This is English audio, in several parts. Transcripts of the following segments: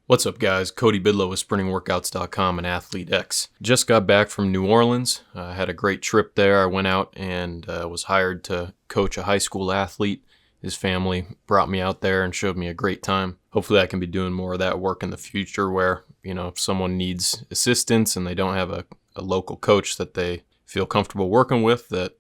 What's up, guys? Cody Bidlow with SprintingWorkouts.com and ATHLETE.X. Just got back from New Orleans. I had a great trip there. I went out and was hired to coach a high school athlete. His family brought me out there and showed me a great time. Hopefully I can be doing more of that work in the future where, if someone needs assistance and they don't have a local coach that they feel comfortable working with, that,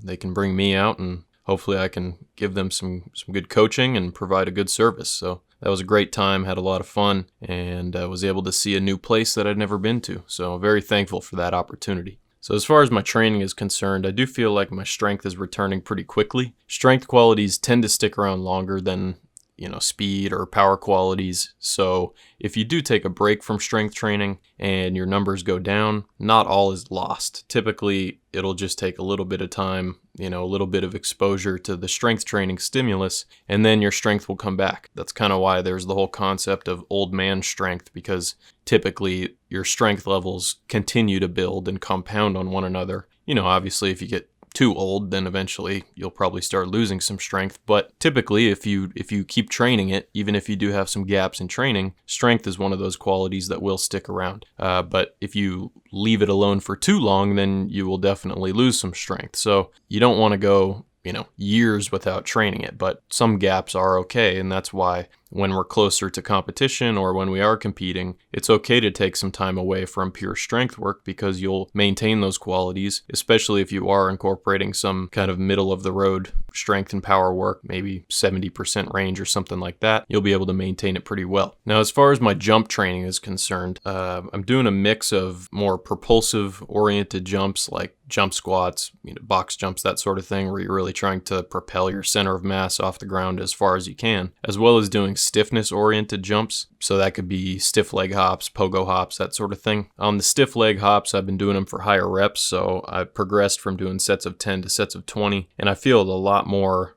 they can bring me out and hopefully I can give them some good coaching and provide a good service. So that was a great time, had a lot of fun, and was able to see a new place that I'd never been to. So very thankful for that opportunity. So as far as my training is concerned, I do feel like my strength is returning pretty quickly. Strength qualities tend to stick around longer than speed or power qualities. So if you do take a break from strength training and your numbers go down, not all is lost. Typically, it'll just take a little bit of time, a little bit of exposure to the strength training stimulus, and then your strength will come back. That's kind of why there's the whole concept of old man strength, because typically your strength levels continue to build and compound on one another. Obviously, if you get too old, then eventually you'll probably start losing some strength. But typically, if you keep training it, even if you do have some gaps in training, strength is one of those qualities that will stick around. But if you leave it alone for too long, then you will definitely lose some strength. So you don't want to go, years without training it, but some gaps are okay. And that's why when we're closer to competition or when we are competing, it's okay to take some time away from pure strength work because you'll maintain those qualities, especially if you are incorporating some kind of middle of the road strength and power work, maybe 70% range or something like that. You'll be able to maintain it pretty well. Now, as far as my jump training is concerned, I'm doing a mix of more propulsive oriented jumps like jump squats, box jumps, that sort of thing, where you're really trying to propel your center of mass off the ground as far as you can, as well as doing stiffness-oriented jumps. So that could be stiff leg hops, pogo hops, that sort of thing. On the stiff leg hops, I've been doing them for higher reps, so I've progressed from doing sets of 10 to sets of 20, and I feel a lot more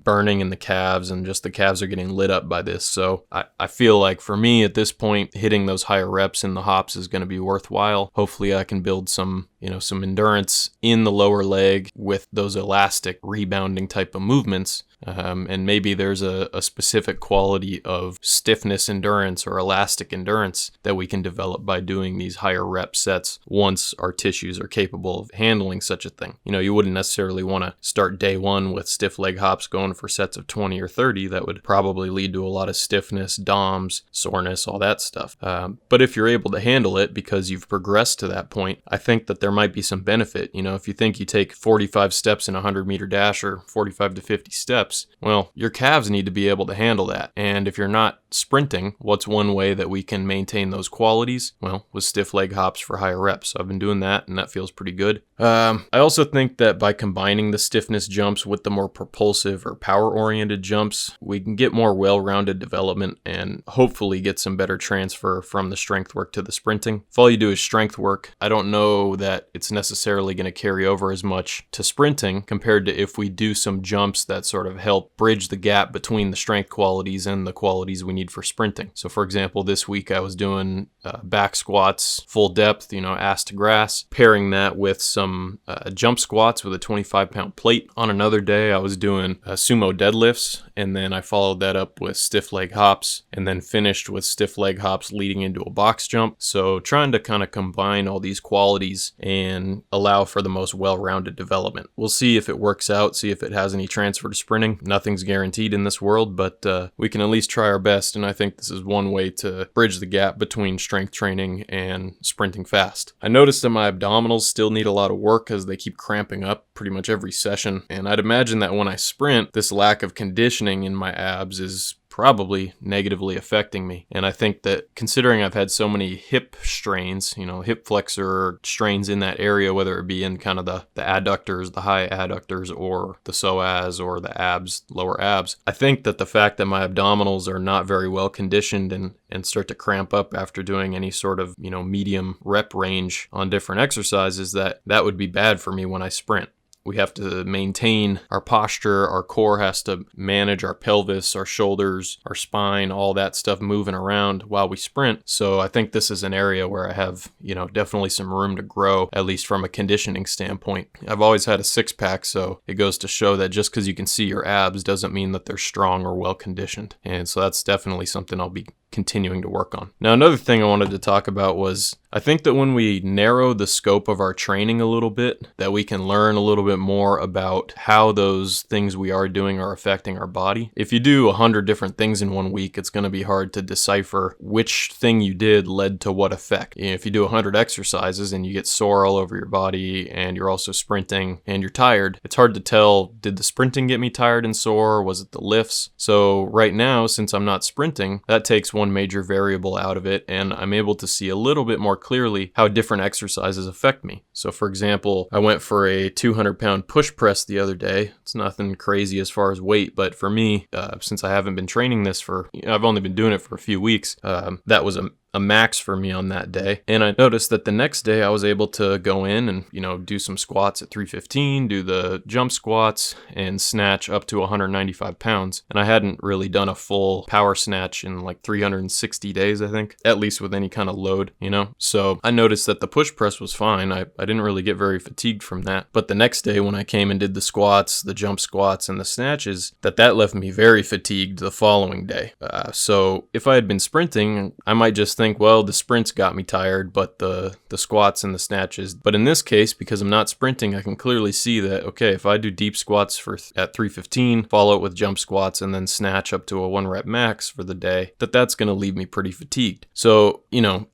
burning in the calves, and just the calves are getting lit up by this. So I feel like for me at this point, hitting those higher reps in the hops is going to be worthwhile. Hopefully I can build some endurance in the lower leg with those elastic rebounding type of movements. And maybe there's a specific quality of stiffness endurance or elastic endurance that we can develop by doing these higher rep sets once our tissues are capable of handling such a thing. You wouldn't necessarily want to start day one with stiff leg hops going for sets of 20 or 30. That would probably lead to a lot of stiffness, DOMs, soreness, all that stuff. But if you're able to handle it because you've progressed to that point, I think that there might be some benefit. If you think you take 45 steps in a 100-meter dash or 45 to 50 steps, well, your calves need to be able to handle that. And if you're not sprinting, what's one way that we can maintain those qualities? Well, with stiff leg hops for higher reps. So I've been doing that, and that feels pretty good. I also think that by combining the stiffness jumps with the more propulsive or power-oriented jumps, we can get more well-rounded development and hopefully get some better transfer from the strength work to the sprinting. If all you do is strength work, I don't know that it's necessarily going to carry over as much to sprinting compared to if we do some jumps that sort of help bridge the gap between the strength qualities and the qualities we need for sprinting. So for example, this week I was doing back squats, full depth, ass to grass, pairing that with some jump squats with a 25-pound plate. On another day, I was doing sumo deadlifts, and then I followed that up with stiff leg hops, and then finished with stiff leg hops leading into a box jump. So trying to kind of combine all these qualities and allow for the most well-rounded development. We'll see if it works out, see if it has any transfer to sprinting. Nothing's guaranteed in this world, but we can at least try our best, and I think this is one way to bridge the gap between strength training and sprinting fast. I noticed that my abdominals still need a lot of work as they keep cramping up pretty much every session, and I'd imagine that when I sprint, this lack of conditioning in my abs is probably negatively affecting me. And I think that considering I've had so many hip strains, hip flexor strains in that area, whether it be in kind of the adductors, the high adductors, or the psoas or the abs, lower abs, I think that the fact that my abdominals are not very well conditioned and start to cramp up after doing any sort of, medium rep range on different exercises, that would be bad for me when I sprint. We have to maintain our posture. Our core has to manage our pelvis, our shoulders, our spine, all that stuff moving around while we sprint. So I think this is an area where I have, definitely some room to grow, at least from a conditioning standpoint. I've always had a six-pack, so it goes to show that just because you can see your abs doesn't mean that they're strong or well conditioned. And so that's definitely something I'll be continuing to work on. Now, another thing I wanted to talk about was I think that when we narrow the scope of our training a little bit, that we can learn a little bit more about how those things we are doing are affecting our body. If you do 100 different things in 1 week, it's going to be hard to decipher which thing you did led to what effect. If you do 100 exercises and you get sore all over your body and you're also sprinting and you're tired, it's hard to tell, did the sprinting get me tired and sore? Was it the lifts? So right now, since I'm not sprinting, that takes one major variable out of it, and I'm able to see a little bit more clearly how different exercises affect me. So for example, I went for a 200-pound push press the other day. It's nothing crazy as far as weight, but for me, since I haven't been training this I've only been doing it for a few weeks, that was a max for me on that day. And I noticed that the next day I was able to go in and, do some squats at 315, do the jump squats and snatch up to 195 pounds. And I hadn't really done a full power snatch in like 360 days, I think, at least with any kind of load, So I noticed that the push press was fine. I didn't really get very fatigued from that. But the next day when I came and did the squats, the jump squats and the snatches, that left me very fatigued the following day. So if I had been sprinting, I might just think, well, the sprints got me tired, but the squats and the snatches. But in this case, because I'm not sprinting, I can clearly see that, okay, if I do deep squats at 315, follow it with jump squats, and then snatch up to a 1 rep max for the day, that's going to leave me pretty fatigued. So,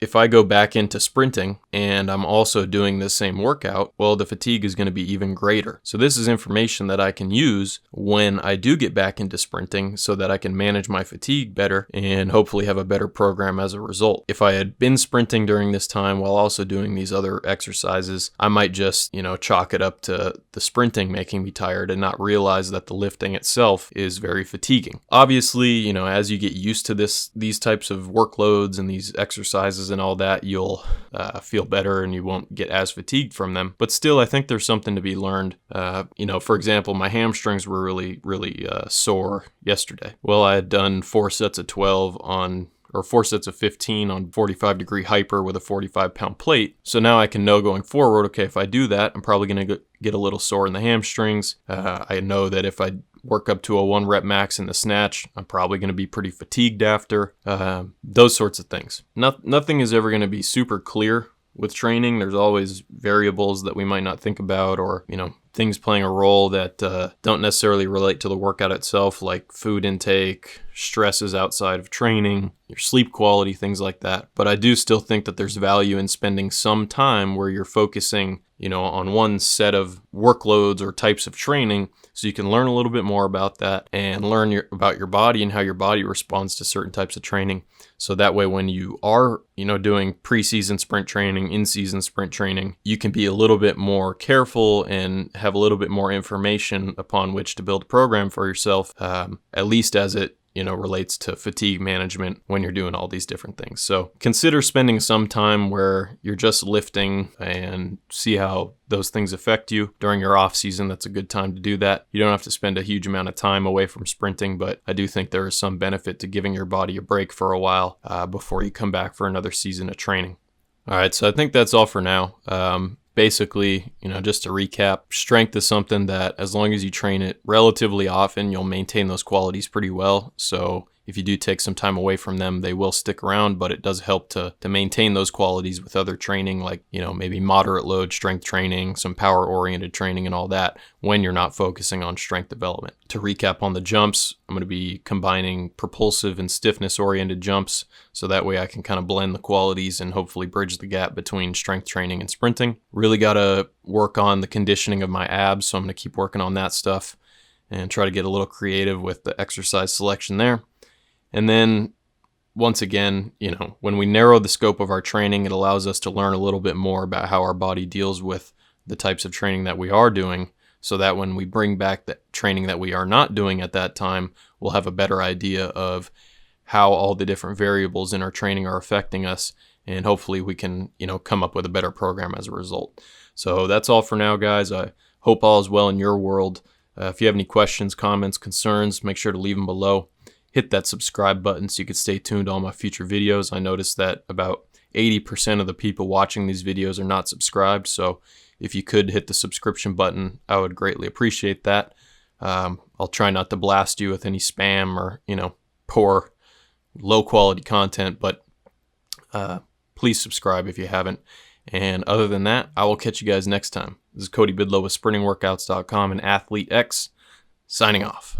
if I go back into sprinting and I'm also doing this same workout, well, the fatigue is going to be even greater. So this is information that I can use when I do get back into sprinting so that I can manage my fatigue better and hopefully have a better program as a result. If I had been sprinting during this time while also doing these other exercises, I might just, chalk it up to the sprinting making me tired and not realize that the lifting itself is very fatiguing. Obviously, as you get used to these types of workloads and these exercises and all that, you'll feel better and you won't get as fatigued from them. But still, I think there's something to be learned. For example, my hamstrings were really, really sore yesterday. Well, I had done 4 sets of 12 or 4 sets of 15 on 45-degree hyper with a 45-pound plate. So now I can know going forward, okay, if I do that, I'm probably going to get a little sore in the hamstrings. I know that if I work up to a 1 rep max in the snatch, I'm probably going to be pretty fatigued after. Those sorts of things. Nothing is ever going to be super clear with training. There's always variables that we might not think about, or, things playing a role that don't necessarily relate to the workout itself, like food intake, stresses outside of training, your sleep quality, things like that. But I do still think that there's value in spending some time where you're focusing, on one set of workloads or types of training, so you can learn a little bit more about that and learn about your body and how your body responds to certain types of training. So that way, when you are, doing preseason sprint training, in-season sprint training, you can be a little bit more careful and have a little bit more information upon which to build a program for yourself, at least as it relates to fatigue management when you're doing all these different things. So consider spending some time where you're just lifting and see how those things affect you during your off season. That's a good time to do that. You don't have to spend a huge amount of time away from sprinting, but I do think there is some benefit to giving your body a break for a while before you come back for another season of training. All right, so I think that's all for now. Basically, just to recap, strength is something that as long as you train it relatively often, you'll maintain those qualities pretty well. So if you do take some time away from them, they will stick around, but it does help to maintain those qualities with other training, like, maybe moderate load strength training, some power oriented training and all that when you're not focusing on strength development. To recap on the jumps, I'm going to be combining propulsive and stiffness oriented jumps. So that way I can kind of blend the qualities and hopefully bridge the gap between strength training and sprinting. Really got to work on the conditioning of my abs. So I'm going to keep working on that stuff and try to get a little creative with the exercise selection there. And then once again, when we narrow the scope of our training, it allows us to learn a little bit more about how our body deals with the types of training that we are doing, so that when we bring back the training that we are not doing at that time, we'll have a better idea of how all the different variables in our training are affecting us. And hopefully we can, come up with a better program as a result. So that's all for now, guys. I hope all is well in your world. If you have any questions, comments, concerns, make sure to leave them below. Hit that subscribe button so you can stay tuned to all my future videos. I noticed that about 80% of the people watching these videos are not subscribed. So if you could hit the subscription button, I would greatly appreciate that. I'll try not to blast you with any spam or, poor low quality content, but please subscribe if you haven't. And other than that, I will catch you guys next time. This is Cody Bidlow with SprintingWorkouts.com and ATHLETE.X, signing off.